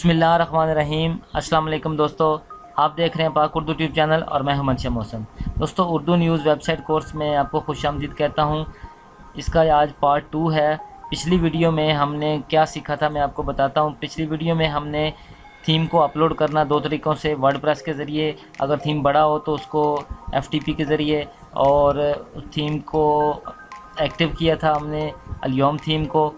बिस्मिल्लाहिर्रहमानिर्रहीम। अस्सलाम वालेकुम दोस्तों, आप देख रहे हैं पाक उर्दू ट्यूब चैनल और मैं हूं मनशा मौसम। दोस्तों, उर्दू न्यूज़ वेबसाइट कोर्स में आपको खुशामदीद कहता हूं। इसका आज पार्ट 2 है। पिछली वीडियो में हमने क्या सीखा था मैं आपको बताता हूं। पिछली वीडियो में हमने थीम को अपलोड करना दो तरीक़ों से, वर्डप्रेस के ज़रिए, अगर थीम बड़ा हो तो उसको एफटीपी के ज़रिए, और उस थीम को एक्टिव किया था हमने अलियोम थीम को।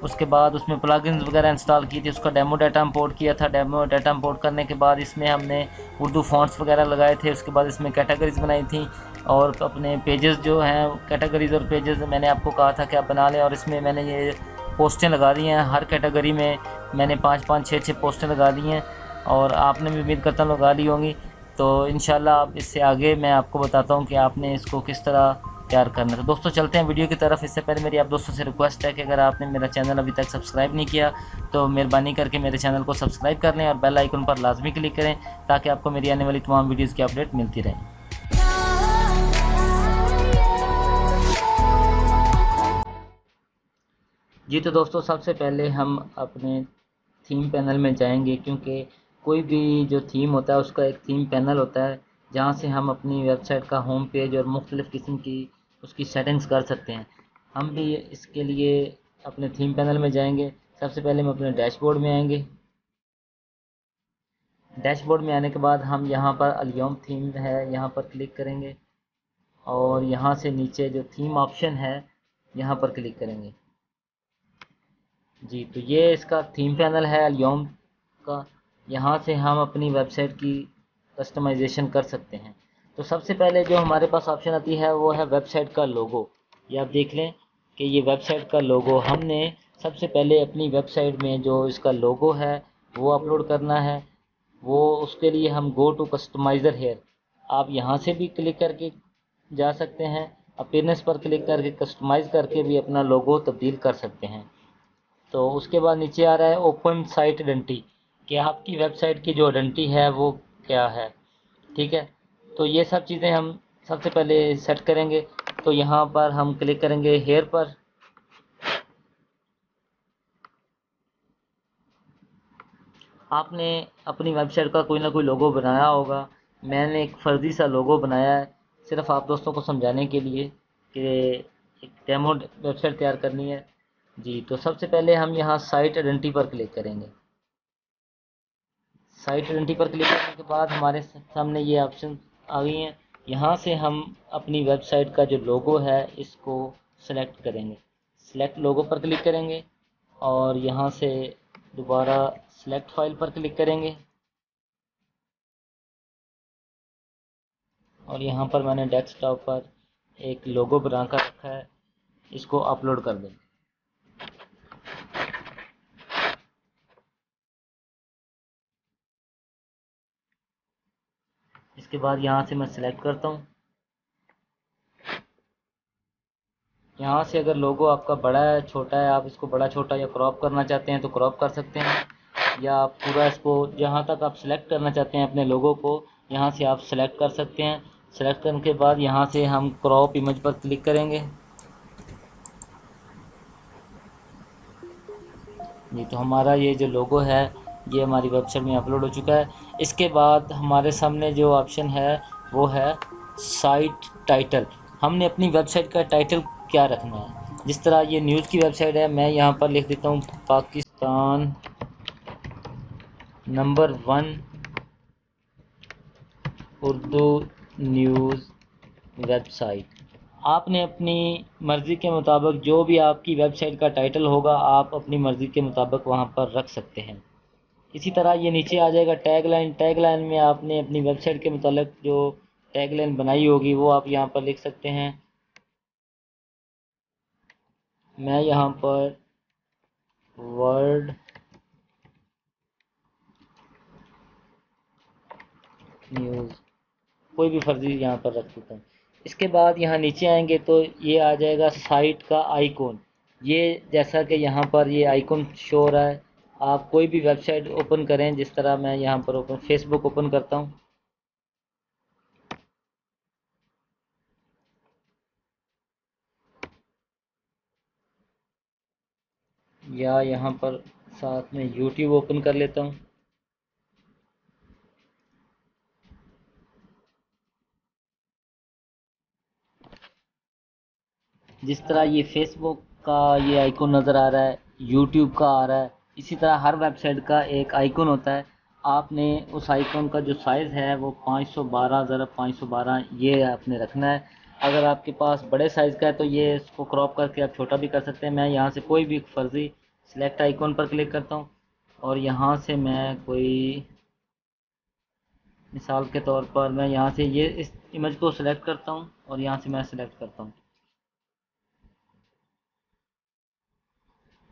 उसके बाद उसमें प्लगइन्स वगैरह इंस्टॉल की थी, उसका डेमो डाटा इंपोर्ट किया था। डेमो डाटा इंपोर्ट करने के बाद इसमें हमने उर्दू फ़ॉन्ट्स वगैरह लगाए थे। उसके बाद इसमें कैटेगरीज़ बनाई थी और अपने पेजेस जो हैं, कैटेगरीज़ और पेजेस मैंने आपको कहा था कि आप बना लें। और इसमें मैंने ये पोस्टें लगा दी हैं, हर कैटेगरी में मैंने 5-5, 6-6 पोस्टें लगा दी हैं और आपने भी उम्मीद करता हूँ लगा ली होंगी। तो इंशाल्लाह अब इससे आगे मैं आपको बताता हूँ कि आपने इसको किस तरह तैयार करना है। तो दोस्तों चलते हैं वीडियो की तरफ। इससे पहले मेरी आप दोस्तों से रिक्वेस्ट है कि अगर आपने मेरा चैनल अभी तक सब्सक्राइब नहीं किया तो मेहरबानी करके मेरे चैनल को सब्सक्राइब कर लें और बेल आइकन पर लाजमी क्लिक करें ताकि आपको मेरी आने वाली तमाम वीडियोज़ की अपडेट मिलती रहे। जी तो दोस्तों, सबसे पहले हम अपने थीम पैनल में जाएंगे, क्योंकि कोई भी जो थीम होता है उसका एक थीम पैनल होता है जहाँ से हम अपनी वेबसाइट का होम पेज और मुख्तलिफ़ किस्म की उसकी सेटिंग्स कर सकते हैं। हम भी इसके लिए अपने थीम पैनल में जाएंगे। सबसे पहले हम अपने डैशबोर्ड में आएंगे। डैशबोर्ड में आने के बाद हम यहाँ पर अलियोम थीम है, यहाँ पर क्लिक करेंगे और यहाँ से नीचे जो थीम ऑप्शन है यहाँ पर क्लिक करेंगे। जी तो ये इसका थीम पैनल है अलियोम का। यहाँ से हम अपनी वेबसाइट की कस्टमाइजेशन कर सकते हैं। तो सबसे पहले जो हमारे पास ऑप्शन आती है वो है वेबसाइट का लोगो। ये आप देख लें कि ये वेबसाइट का लोगो हमने सबसे पहले अपनी वेबसाइट में जो इसका लोगो है वो अपलोड करना है। वो उसके लिए हम गो टू कस्टमाइज़र हेयर, आप यहाँ से भी क्लिक करके जा सकते हैं। अपीयरेंस पर क्लिक करके कस्टमाइज़ करके भी अपना लोगो तब्दील कर सकते हैं। तो उसके बाद नीचे आ रहा है ओपन साइट आइडेंटिटी, कि आपकी वेबसाइट की जो आइडेंटिटी है वो क्या है। ठीक है, तो ये सब चीज़ें हम सबसे पहले सेट करेंगे। तो यहाँ पर हम क्लिक करेंगे हेयर पर। आपने अपनी वेबसाइट का कोई ना कोई लोगो बनाया होगा। मैंने एक फर्जी सा लोगो बनाया है सिर्फ आप दोस्तों को समझाने के लिए कि एक डेमो वेबसाइट तैयार करनी है। जी तो सबसे पहले हम यहाँ साइट आइडेंटिटी पर क्लिक करेंगे। साइट आइडेंटिटी पर क्लिक करने के बाद हमारे सामने ये ऑप्शन आ गई हैं। यहाँ से हम अपनी वेबसाइट का जो लोगो है इसको सेलेक्ट करेंगे। सेलेक्ट लोगो पर क्लिक करेंगे और यहाँ से दोबारा सेलेक्ट फाइल पर क्लिक करेंगे और यहाँ पर मैंने डेस्कटॉप पर एक लोगो बना कर रखा है, इसको अपलोड कर देंगे। इसके बाद यहाँ से मैं सिलेक्ट करता हूँ। यहाँ से अगर लोगो आपका बड़ा है छोटा है, आप इसको बड़ा छोटा या क्रॉप करना चाहते हैं तो क्रॉप कर सकते हैं, या आप पूरा इसको जहाँ तक आप सिलेक्ट करना चाहते हैं अपने लोगो को यहाँ से आप सिलेक्ट कर सकते हैं। सेलेक्ट करने के बाद यहाँ से हम क्रॉप इमेज पर क्लिक करेंगे। जी तो हमारा ये जो लोगो है ये हमारी वेबसाइट में अपलोड हो चुका है। इसके बाद हमारे सामने जो ऑप्शन है वो है साइट टाइटल। हमने अपनी वेबसाइट का टाइटल क्या रखना है। जिस तरह ये न्यूज़ की वेबसाइट है, मैं यहाँ पर लिख देता हूँ Pakistan number 1 Urdu news website. आपने अपनी मर्ज़ी के मुताबिक जो भी आपकी वेबसाइट का टाइटल होगा आप अपनी मर्ज़ी के मुताबिक वहाँ पर रख सकते हैं। इसी तरह ये नीचे आ जाएगा टैगलाइन। टैगलाइन में आपने अपनी वेबसाइट के मुताबिक जो टैगलाइन बनाई होगी वो आप यहाँ पर लिख सकते हैं। मैं यहाँ पर वर्ड न्यूज़ कोई भी फर्जी यहाँ पर रख देता हूँ। इसके बाद यहाँ नीचे आएंगे तो ये आ जाएगा साइट का आइकॉन। ये जैसा कि यहाँ पर ये आइकॉन शो हो रहा है, आप कोई भी वेबसाइट ओपन करें, जिस तरह मैं यहाँ पर ओपन फेसबुक ओपन करता हूँ या यहाँ पर साथ में यूट्यूब ओपन कर लेता हूँ। जिस तरह ये फेसबुक का ये आइकॉन नज़र आ रहा है, यूट्यूब का आ रहा है, इसी तरह हर वेबसाइट का एक आइकॉन होता है। आपने उस आइकॉन का जो साइज़ है वो 512 ज़रा 512 ये आपने रखना है। अगर आपके पास बड़े साइज़ का है तो ये इसको क्रॉप करके आप छोटा भी कर सकते हैं। मैं यहाँ से कोई भी फर्जी सिलेक्ट आइकॉन पर क्लिक करता हूँ और यहाँ से मैं कोई मिसाल के तौर पर मैं यहाँ से ये इस इमेज को सिलेक्ट करता हूँ और यहाँ से मैं सिलेक्ट करता हूँ।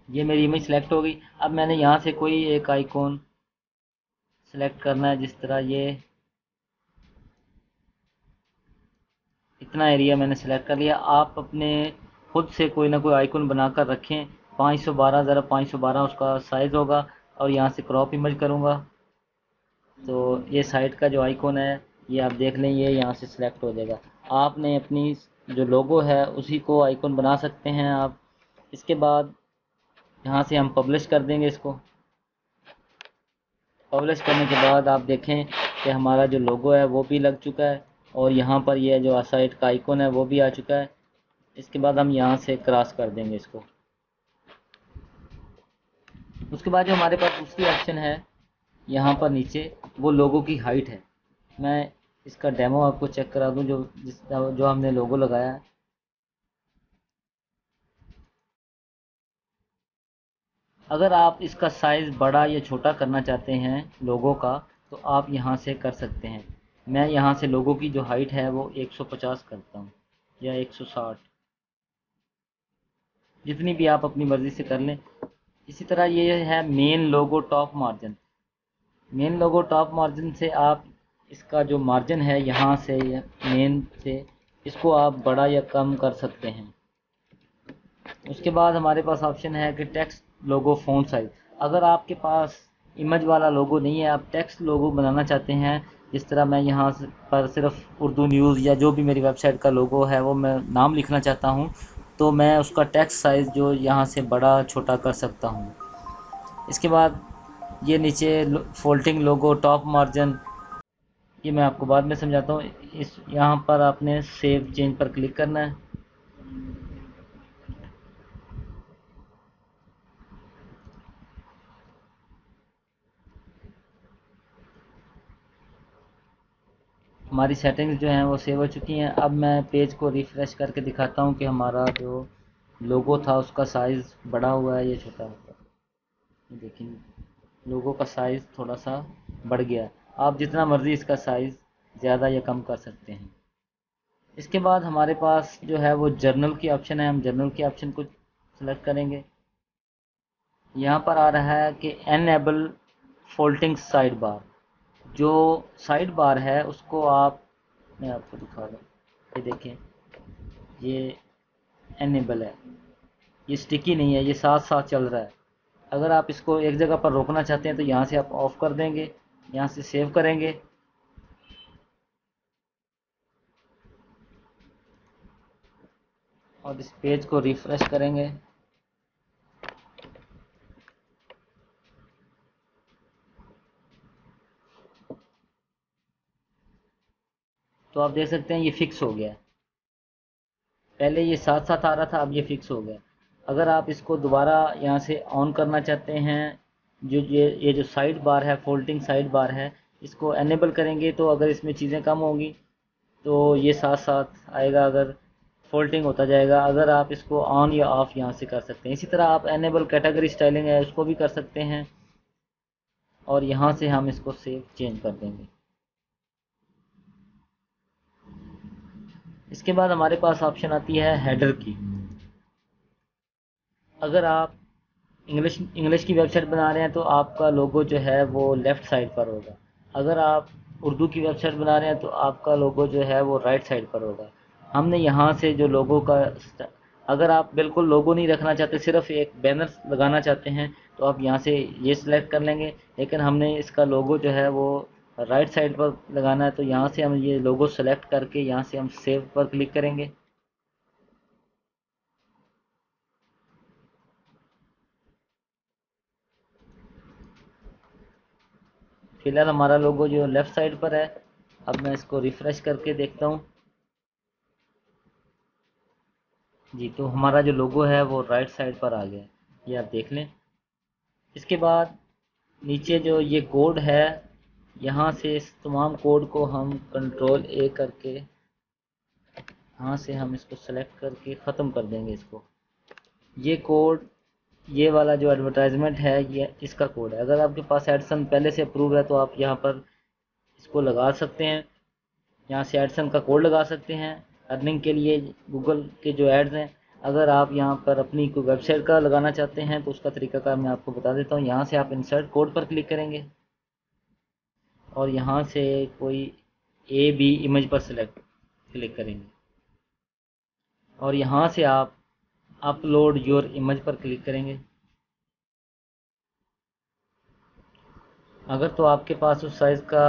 ये मेरी इमेज सेलेक्ट हो गई। अब मैंने यहाँ से कोई एक आइकॉन सेलेक्ट करना है, जिस तरह ये इतना एरिया मैंने सेलेक्ट कर लिया। आप अपने खुद से कोई ना कोई आइकॉन बनाकर रखें। 512 ज़रा 512 उसका साइज़ होगा और यहाँ से क्रॉप इमेज करूँगा तो ये साइड का जो आइकॉन है ये आप देख लें, ये यहाँ से सिलेक्ट हो जाएगा। आपने अपनी जो लोगो है उसी को आइकॉन बना सकते हैं आप। इसके बाद यहाँ से हम पब्लिश कर देंगे इसको। पब्लिश करने के बाद आप देखें कि हमारा जो लोगो है वो भी लग चुका है और यहाँ पर ये जो साइड का आइकॉन है वो भी आ चुका है। इसके बाद हम यहाँ से क्रॉस कर देंगे इसको। उसके बाद जो हमारे पास दूसरी ऑप्शन है यहाँ पर नीचे, वो लोगो की हाइट है। मैं इसका डेमो आपको चेक करा दूँ जो हमने लोगो लगाया है। अगर आप इसका साइज़ बड़ा या छोटा करना चाहते हैं लोगो का तो आप यहाँ से कर सकते हैं। मैं यहाँ से लोगो की जो हाइट है वो 150 करता हूँ या 160, जितनी भी आप अपनी मर्ज़ी से कर लें। इसी तरह ये है मेन लोगो टॉप मार्जिन। मेन लोगो टॉप मार्जिन से आप इसका जो मार्जिन है यहाँ से मेन से इसको आप बड़ा या कम कर सकते हैं। उसके बाद हमारे पास ऑप्शन है कि टेक्स्ट लोगो फ़ॉन्ट साइज़। अगर आपके पास इमेज वाला लोगो नहीं है, आप टेक्स्ट लोगो बनाना चाहते हैं, जिस तरह मैं यहाँ पर सिर्फ उर्दू न्यूज़ या जो भी मेरी वेबसाइट का लोगो है वो मैं नाम लिखना चाहता हूँ, तो मैं उसका टेक्स्ट साइज़ जो यहाँ से बड़ा छोटा कर सकता हूँ। इसके बाद ये नीचे फोल्डिंग लोगो टॉप मार्जिन, ये मैं आपको बाद में समझाता हूँ। इस यहाँ पर आपने सेव चेंज पर क्लिक करना है। हमारी सेटिंग्स जो हैं वो सेव हो चुकी हैं। अब मैं पेज को रिफ़्रेश करके दिखाता हूँ कि हमारा जो लोगो था उसका साइज़ बड़ा हुआ है या छोटा हुआ है। देखिए लोगो का साइज़ थोड़ा सा बढ़ गया। आप जितना मर्ज़ी इसका साइज़ ज़्यादा या कम कर सकते हैं। इसके बाद हमारे पास जो है वो जर्नल की ऑप्शन है। हम जर्नल के ऑप्शन को सेलेक्ट करेंगे। यहाँ पर आ रहा है कि एनेबल फोल्डिंग साइड बार। जो साइड बार है उसको आप, मैं आपको दिखा दूँ, ये देखें ये एनेबल है, ये स्टिकी नहीं है, ये साथ साथ चल रहा है। अगर आप इसको एक जगह पर रोकना चाहते हैं तो यहाँ से आप ऑफ कर देंगे, यहाँ से सेव करेंगे और इस पेज को रिफ्रेश करेंगे तो आप देख सकते हैं ये फिक्स हो गया। पहले ये साथ साथ आ रहा था, अब ये फिक्स हो गया। अगर आप इसको दोबारा यहाँ से ऑन करना चाहते हैं, जो ये जो साइड बार है, फोल्डिंग साइड बार है, इसको एनेबल करेंगे तो अगर इसमें चीज़ें कम होंगी तो ये साथ साथ आएगा, अगर फोल्डिंग होता जाएगा। अगर आप इसको ऑन या ऑफ यहाँ से कर सकते हैं। इसी तरह आप एनेबल कैटेगरी स्टाइलिंग है उसको भी कर सकते हैं और यहाँ से हम इसको सेव चेंज कर देंगे। इसके बाद हमारे पास ऑप्शन आती है हेडर की। अगर आप इंग्लिश इंग्लिश की वेबसाइट बना रहे हैं तो आपका लोगो जो है वो लेफ़्ट साइड पर होगा। अगर आप उर्दू की वेबसाइट बना रहे हैं तो आपका लोगो जो है वो राइट साइड पर होगा। हमने यहाँ से जो लोगो का, अगर आप बिल्कुल लोगो नहीं रखना चाहते, सिर्फ एक बैनर लगाना चाहते हैं तो आप यहाँ से ये सिलेक्ट कर लेंगे। लेकिन हमने इसका लोगो जो है वो राइट साइड पर लगाना है तो यहाँ से हम ये लोगो सेलेक्ट करके यहाँ से हम सेव पर क्लिक करेंगे। फ़िलहाल हमारा लोगो जो लेफ़्ट साइड पर है। अब मैं इसको रिफ़्रेश करके देखता हूँ जी, तो हमारा जो लोगो है वो राइट साइड पर आ गया, ये आप देख लें। इसके बाद नीचे जो ये कोड है, यहाँ से इस तमाम कोड को हम कंट्रोल ए करके यहाँ से हम इसको सेलेक्ट करके ख़त्म कर देंगे इसको। ये कोड, ये वाला जो एडवर्टाइजमेंट है, ये इसका कोड है। अगर आपके पास एडसन पहले से अप्रूव है तो आप यहाँ पर इसको लगा सकते हैं, यहाँ से एडसन का कोड लगा सकते हैं अर्निंग के लिए। गूगल के जो एड्स हैं, अगर आप यहाँ पर अपनी कोई वेबसाइट का लगाना चाहते हैं तो उसका तरीकाकार मैं आपको बता देता हूँ। यहाँ से आप इंसर्ट कोड पर क्लिक करेंगे और यहाँ से कोई ए बी इमेज पर सिलेक्ट क्लिक करेंगे और यहाँ से आप अपलोड योर इमेज पर क्लिक करेंगे। अगर तो आपके पास उस साइज़ का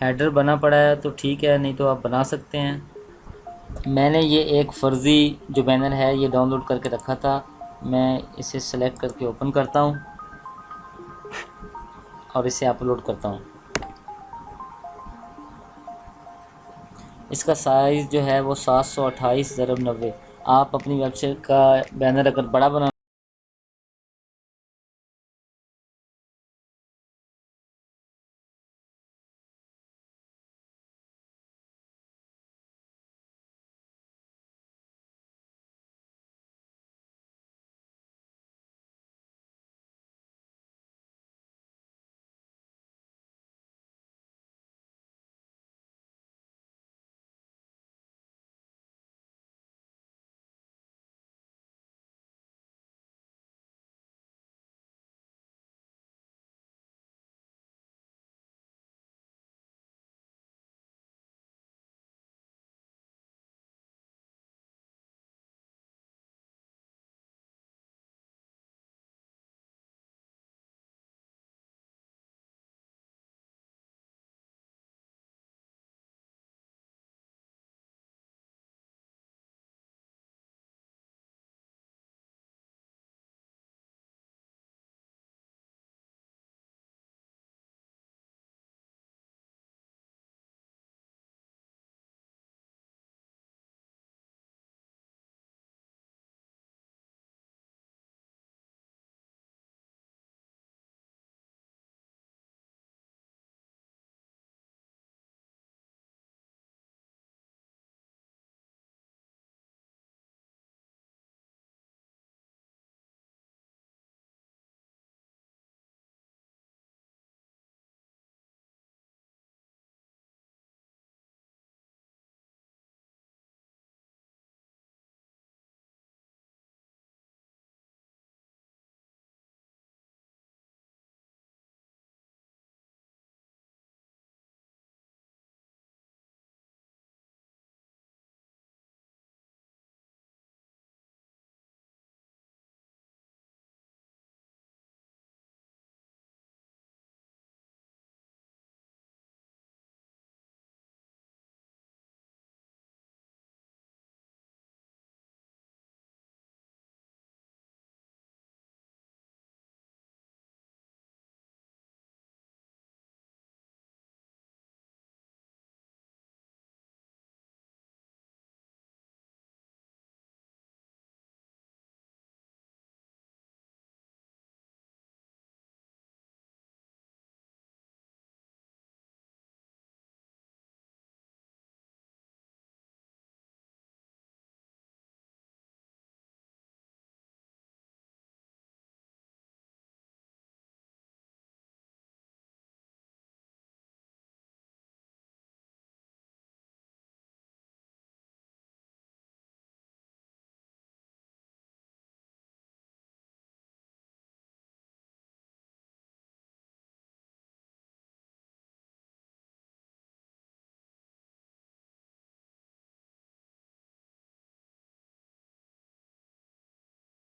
हेडर बना पड़ा है तो ठीक है, नहीं तो आप बना सकते हैं। मैंने ये एक फ़र्ज़ी जो बैनर है ये डाउनलोड करके रखा था, मैं इसे सेलेक्ट करके ओपन करता हूँ और इसे अपलोड करता हूँ। इसका साइज़ जो है वो 728x90। आप अपनी वेबसाइट का बैनर अगर बड़ा बना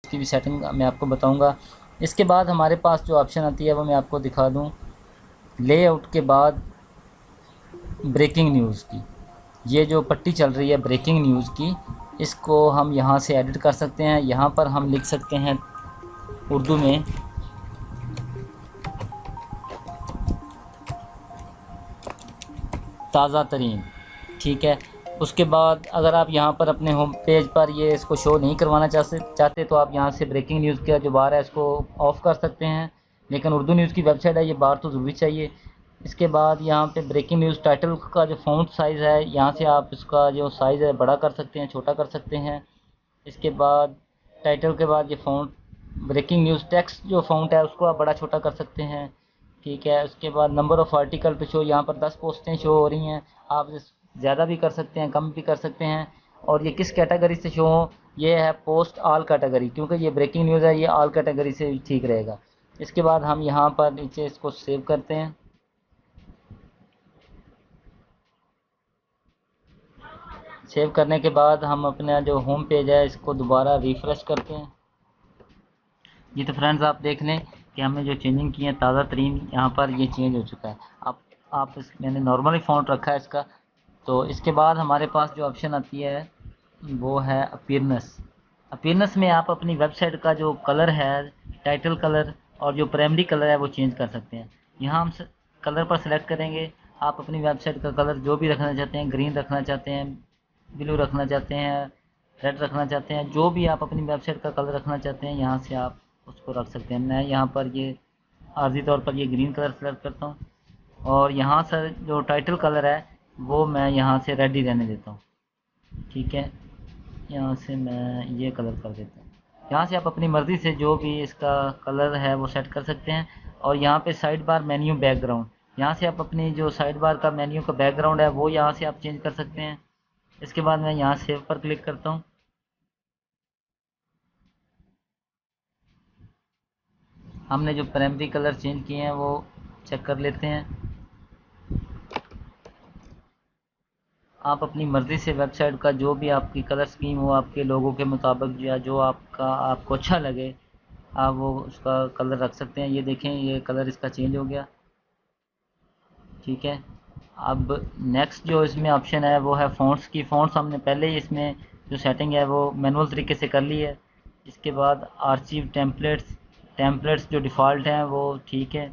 की भी सेटिंग मैं आपको बताऊंगा। इसके बाद हमारे पास जो ऑप्शन आती है वो मैं आपको दिखा दूं। लेआउट के बाद ब्रेकिंग न्यूज़ की, ये जो पट्टी चल रही है ब्रेकिंग न्यूज़ की, इसको हम यहाँ से एडिट कर सकते हैं। यहाँ पर हम लिख सकते हैं उर्दू में ताज़ा तरीन। ठीक है, उसके बाद अगर आप यहाँ पर अपने होम पेज पर ये इसको शो नहीं करवाना चाहते तो आप यहाँ से ब्रेकिंग न्यूज़ का जो बार है इसको ऑफ़ कर सकते हैं, लेकिन उर्दू न्यूज़ की वेबसाइट है ये बार तो ज़रूरी चाहिए। इसके बाद यहाँ पे ब्रेकिंग न्यूज़ टाइटल का जो फ़ॉन्ट साइज़ है, यहाँ से आप इसका जो साइज़ है बड़ा कर सकते हैं, छोटा कर सकते हैं। इसके बाद टाइटल के बाद ये फ़ॉन्ट ब्रेकिंग न्यूज़ टेक्स्ट जो फ़ॉन्ट है उसको आप बड़ा छोटा कर सकते हैं। ठीक है, उसके बाद नंबर ऑफ़ आर्टिकल पे शो, यहाँ पर 10 पोस्टें शो हो रही हैं, आप ज़्यादा भी कर सकते हैं, कम भी कर सकते हैं। और ये किस कैटेगरी से शो हो, ये है पोस्ट ऑल कैटेगरी, क्योंकि ये ब्रेकिंग न्यूज़ है, ये ऑल कैटेगरी से ठीक रहेगा। इसके बाद हम यहाँ पर नीचे इसको सेव करते हैं। सेव करने के बाद हम अपना जो होम पेज है इसको दोबारा रिफ़्रेश करते हैं। जी तो फ्रेंड्स आप देख लें कि हमने जो चेंजिंग की है ताज़ा तरीन यहाँ पर ये चेंज हो चुका है। आप मैंने नॉर्मली फ़ॉन्ट रखा है इसका। तो इसके बाद हमारे पास जो ऑप्शन आती है वो है अपीयरेंस। अपीयरेंस में आप अपनी वेबसाइट का जो कलर है, टाइटल कलर और जो प्राइमरी कलर है वो चेंज कर सकते हैं। यहाँ हम कलर पर सिलेक्ट करेंगे। आप अपनी वेबसाइट का कलर जो भी रखना चाहते हैं, ग्रीन रखना चाहते हैं, ब्लू रखना चाहते हैं, रेड रखना चाहते हैं, जो भी आप अपनी वेबसाइट का कलर रखना चाहते हैं यहाँ से आप उसको रख सकते हैं। मैं यहाँ पर ये आर्जी तौर पर ये ग्रीन कलर सेलेक्ट करता हूँ और यहाँ से जो टाइटल कलर है वो मैं यहाँ से रेड ही रहने देता हूँ। ठीक है, यहाँ से मैं ये कलर कर देता हूँ। यहाँ से आप अपनी मर्ज़ी से जो भी इसका कलर है वो सेट कर सकते हैं। और यहाँ पे साइड बार मेन्यू बैकग्राउंड, यहाँ से आप अपनी जो साइड बार का मेन्यू का बैकग्राउंड है वो यहाँ से आप चेंज कर सकते हैं। इसके बाद मैं यहाँ सेव पर क्लिक करता हूँ। हमने जो प्राइमरी कलर चेंज किए हैं वो चेक कर लेते हैं। आप अपनी मर्ज़ी से वेबसाइट का जो भी आपकी कलर स्कीम हो, आपके लोगों के मुताबिक या जो आपको अच्छा लगे, आप वो उसका कलर रख सकते हैं। ये देखें, ये कलर इसका चेंज हो गया। ठीक है, अब नेक्स्ट जो इसमें ऑप्शन है वो है फ़ॉन्ट्स की। फ़ॉन्ट्स हमने पहले ही इसमें जो सेटिंग है वो मैनुअल तरीके से कर ली है। इसके बाद आर्चिव टेम्पलेट्स जो डिफ़ॉल्ट हैं वो ठीक है।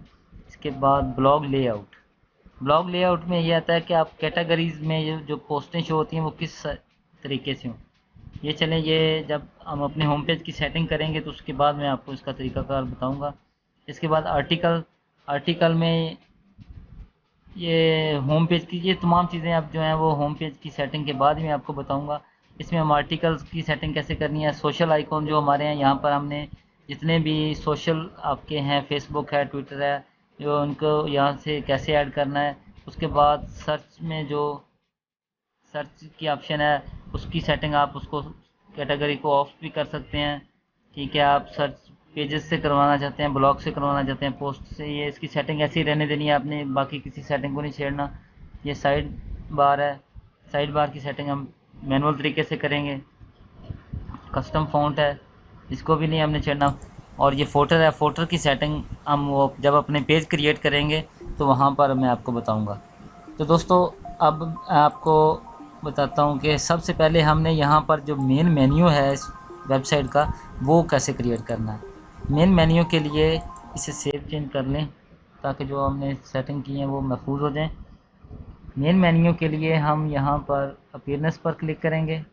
इसके बाद ब्लॉग लेआउट में ये आता है कि आप कैटेगरीज़ में जो पोस्टें शो होती हैं वो किस तरीके से हों। ये चलें, ये जब हम अपने होम पेज की सेटिंग करेंगे तो उसके बाद मैं आपको इसका तरीकाकार बताऊंगा। इसके बाद आर्टिकल में ये होम पेज की ये तमाम चीज़ें अब जो हैं वो होम पेज की सेटिंग के बाद ही मैं आपको बताऊंगा। इसमें हम आर्टिकल्स की सेटिंग कैसे करनी है, सोशल आइकॉन जो हमारे हैं यहाँ पर हमने जितने भी सोशल आपके हैं, फेसबुक है, ट्विटर है, जो उनको यहाँ से कैसे ऐड करना है। उसके बाद सर्च में जो सर्च की ऑप्शन है उसकी सेटिंग आप उसको कैटेगरी को ऑफ भी कर सकते हैं। ठीक है, आप सर्च पेजेस से करवाना चाहते हैं, ब्लॉग से करवाना चाहते हैं, पोस्ट से, ये इसकी सेटिंग ऐसी रहने देनी है आपने, बाकी किसी सेटिंग को नहीं छेड़ना। ये साइड बार है, साइड बार की सेटिंग हम मैनुअल तरीके से करेंगे। कस्टम फ़ॉन्ट है, इसको भी नहीं हमने छेड़ना। और ये फोल्डर है, फोल्डर की सेटिंग हम वो जब अपने पेज क्रिएट करेंगे तो वहाँ पर मैं आपको बताऊँगा। तो दोस्तों अब आपको बताता हूँ कि सबसे पहले हमने यहाँ पर जो मेन मेन्यू है इस वेबसाइट का वो कैसे क्रिएट करना है। मेन मेन्यू के लिए इसे सेव चेंज कर लें ताकि जो हमने सेटिंग की है वो महफूज हो जाए। मेन मेन्यू के लिए हम यहाँ पर अपीयरेंस पर क्लिक करेंगे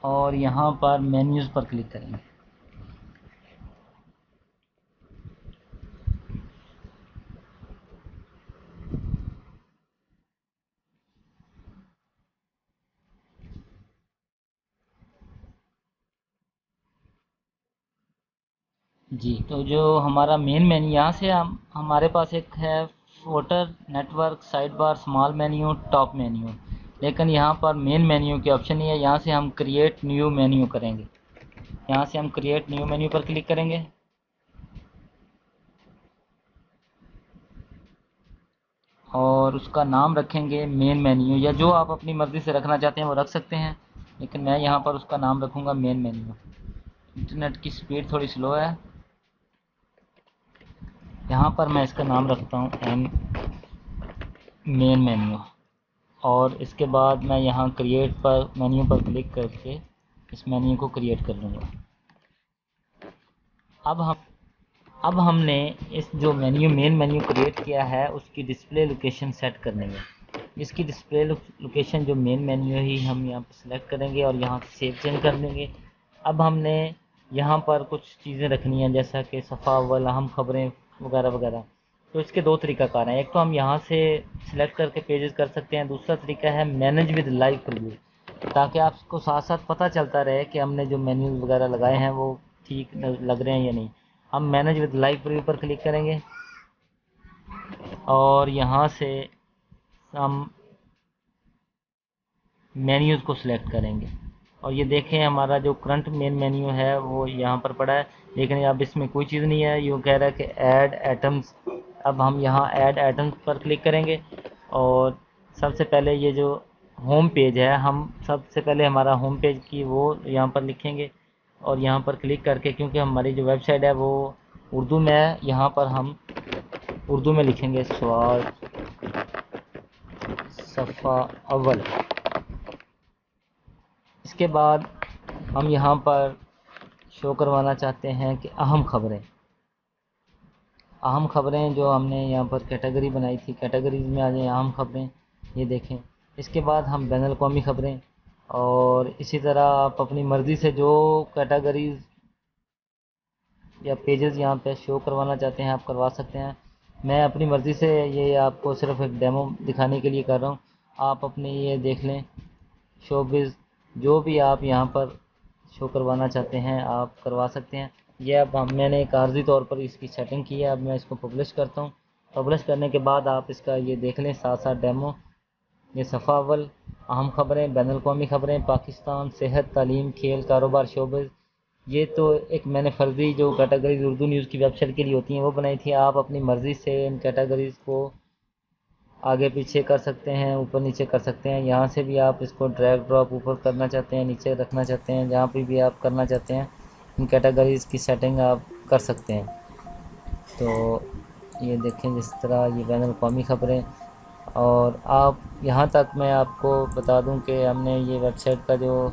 और यहाँ पर मेन्यूज़ पर क्लिक करेंगे। जी तो जो हमारा मेन मेन्यू यहाँ से हम हमारे पास एक है footer, network, side bar, small menu, top menu, लेकिन यहाँ पर मेन मेन्यू की ऑप्शन नहीं है। यहाँ से हम क्रिएट न्यू मेन्यू करेंगे। यहाँ से हम क्रिएट न्यू मेन्यू पर क्लिक करेंगे और उसका नाम रखेंगे मेन मेन्यू, या जो आप अपनी मर्ज़ी से रखना चाहते हैं वो रख सकते हैं, लेकिन मैं यहाँ पर उसका नाम रखूँगा मेन मेन्यू। इंटरनेट की स्पीड थोड़ी स्लो है, यहाँ पर मैं इसका नाम रखता हूँ मेन मेन्यू। और इसके बाद मैं यहाँ क्रिएट पर मेन्यू पर क्लिक करके इस मेन्यू को क्रिएट कर लूँगा। अब हम अब हमने इस जो मेन मेन्यू क्रिएट किया है उसकी डिस्प्ले लोकेशन सेट करनी है। इसकी डिस्प्ले लोकेशन जो मेन मेन्यू है ही हम यहाँ पर सिलेक्ट करेंगे और यहाँ से सेव चेंज कर देंगे। अब हमने यहाँ पर कुछ चीज़ें रखनी हैं जैसा कि सफ़ा अव्वल, अहम खबरें वगैरह वगैरह। तो इसके दो तरीक़ाकार हैं। एक तो हम यहाँ से सिलेक्ट करके पेजेस कर सकते हैं, दूसरा तरीका है मैनेज विद लाइव प्रीव्यू, ताकि आपको साथ साथ पता चलता रहे कि हमने जो मेन्यूज़ वगैरह लगाए हैं वो ठीक लग रहे हैं या नहीं। हम मैनेज विद लाइव प्रीव्यू पर क्लिक करेंगे और यहाँ से हम मेन्यूज़ को सिलेक्ट करेंगे और ये देखें हमारा जो करंट मेन मेन्यू है वो यहाँ पर पड़ा है, लेकिन अब इसमें कोई चीज़ नहीं है। यूँ कह रहा है कि ऐड आइटम्स। अब हम यहाँ ऐड आइटम्स पर क्लिक करेंगे और सबसे पहले ये जो होम पेज है, हम सबसे पहले हमारा होम पेज की वो यहाँ पर लिखेंगे और यहाँ पर क्लिक करके, क्योंकि हमारी जो वेबसाइट है वो उर्दू में है, यहाँ पर हम उर्दू में लिखेंगे स्वाद सफ़ा अव्वल। इसके बाद हम यहाँ पर शो करवाना चाहते हैं कि अहम खबरें जो हमने यहाँ पर कैटेगरी बनाई थी, कैटेगरीज में आ जाए अहम खबरें, ये देखें। इसके बाद हम बैनुल अक़वामी खबरें, और इसी तरह आप अपनी मर्ज़ी से जो कैटेगरीज या पेजेस यहाँ पे शो करवाना चाहते हैं आप करवा सकते हैं। मैं अपनी मर्ज़ी से ये आपको सिर्फ एक डेमो दिखाने के लिए कर रहा हूँ, आप अपने ये देख लें। शोबिज़ जो भी आप यहाँ पर शो करवाना चाहते हैं आप करवा सकते हैं। ये अब मैंने एक आर्जी तौर पर इसकी सेटिंग की है। अब मैं इसको पब्लिश करता हूँ। पब्लिश करने के बाद आप इसका ये देख लें साथ साथ डेमो। ये सफ़ा अव्वल, अहम खबरें, बैनुल अक़वामी खबरें, पाकिस्तान, सेहत, तालीम, खेल, कारोबार, शोबिज़। ये तो एक मैंने फ़र्ज़ी जो कैटेगरीज उर्दू न्यूज़ की वेबसाइट के लिए होती हैं वो बनाई थी। आप अपनी मर्ज़ी से इन कैटेगरीज़ को आगे पीछे कर सकते हैं, ऊपर नीचे कर सकते हैं। यहाँ से भी आप इसको ड्रैग ड्रॉप ऊपर करना चाहते हैं, नीचे रखना चाहते हैं, जहाँ पे भी आप करना चाहते हैं इन कैटेगरीज़ की सेटिंग आप कर सकते हैं। तो ये देखें जिस तरह ये बैनुल अक़वामी खबरें। और आप यहाँ तक मैं आपको बता दूं कि हमने ये वेबसाइट का जो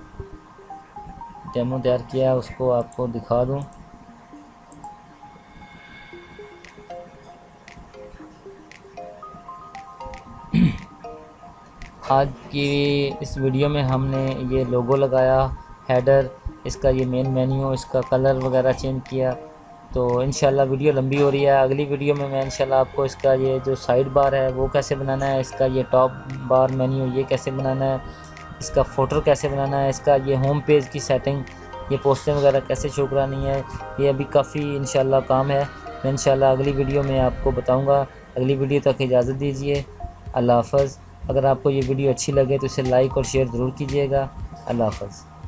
डेमो तैयार किया है उसको आपको दिखा दूं। आज की इस वीडियो में हमने ये लोगो लगाया, हेडर, इसका ये मेन मेन्यू, इसका कलर वगैरह चेंज किया। तो इंशाल्लाह वीडियो लंबी हो रही है, अगली वीडियो में मैं इंशाल्लाह आपको इसका ये जो साइड बार है वो कैसे बनाना है, इसका ये टॉप बार मेन्यू ये कैसे बनाना है, इसका फ़ोटो कैसे बनाना है, इसका ये होम पेज की सेटिंग, ये पोस्टें वगैरह कैसे शो करानी है, ये अभी काफ़ी इंशाल्लाह काम है। मैं इंशाल्लाह अगली वीडियो में आपको बताऊँगा। अगली वीडियो तक इजाज़त दीजिए। अल्लाह हाफ़िज़। अगर आपको ये वीडियो अच्छी लगे तो इसे लाइक और शेयर ज़रूर कीजिएगा। अल्लाह हाफ़िज़।